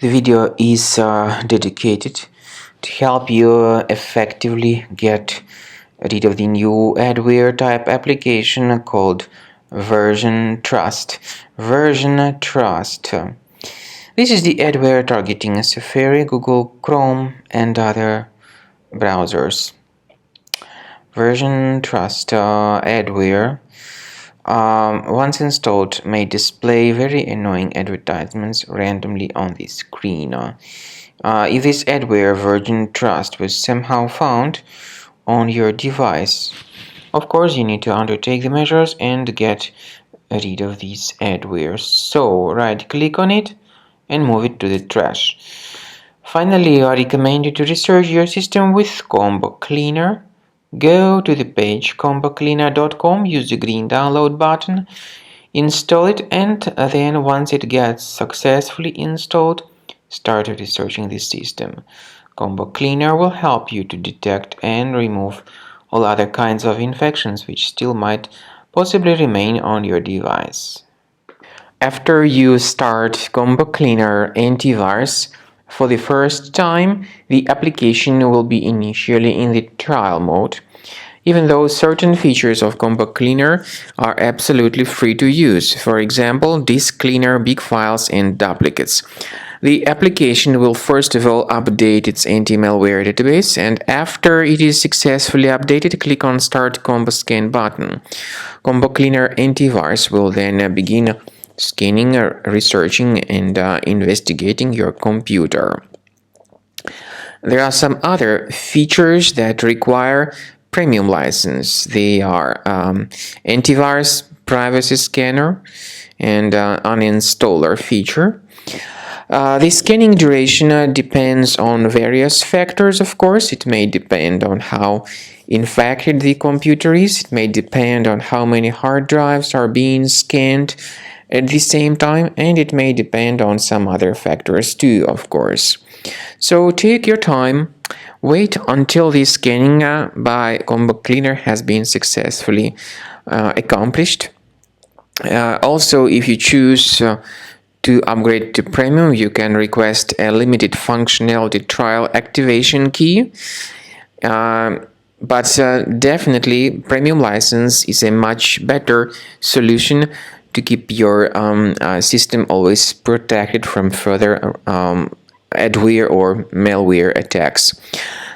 The video is dedicated to help you effectively get rid of the new adware type application called VersionTrust. VersionTrust. This is the adware targeting Safari, Google Chrome, and other browsers. VersionTrust adware, once installed, may display very annoying advertisements randomly on the screen. If this adware VersionTrust was somehow found on your device, of course you need to undertake the measures and get rid of these adwares. So right click on it and move it to the trash. Finally, I recommend you to research your system with Combo Cleaner. Go to the page combocleaner.com, use the green download button, install it, and then once it gets successfully installed, start researching the system. Combo Cleaner will help you to detect and remove all other kinds of infections which still might possibly remain on your device. After you start Combo Cleaner antivirus for the first time, the application will be initially in the trial mode, even though certain features of Combo Cleaner are absolutely free to use. For example, disk cleaner, big files, and duplicates. The application will first of all update its anti-malware database, and after it is successfully updated, click on Start Combo Scan button. Combo Cleaner antivirus will then begin scanning, researching, and investigating your computer. There are some other features that require premium license. They are antivirus, privacy scanner, and uninstaller feature. The scanning duration depends on various factors, of course. It may depend on how infected the computer is. It may depend on how many hard drives are being scanned at the same time, and it may depend on some other factors too, of course. So take your time, wait until the scanning by Combo Cleaner has been successfully accomplished. Also, if you choose to upgrade to premium, you can request a limited functionality trial activation key. But definitely, premium license is a much better solution to keep your system always protected from further adware or malware attacks.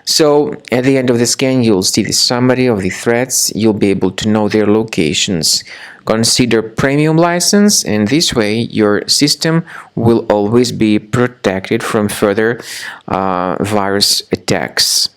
So at the end of the scan, you'll see the summary of the threats. You'll be able to know their locations. Consider premium license, and this way your system will always be protected from further virus attacks.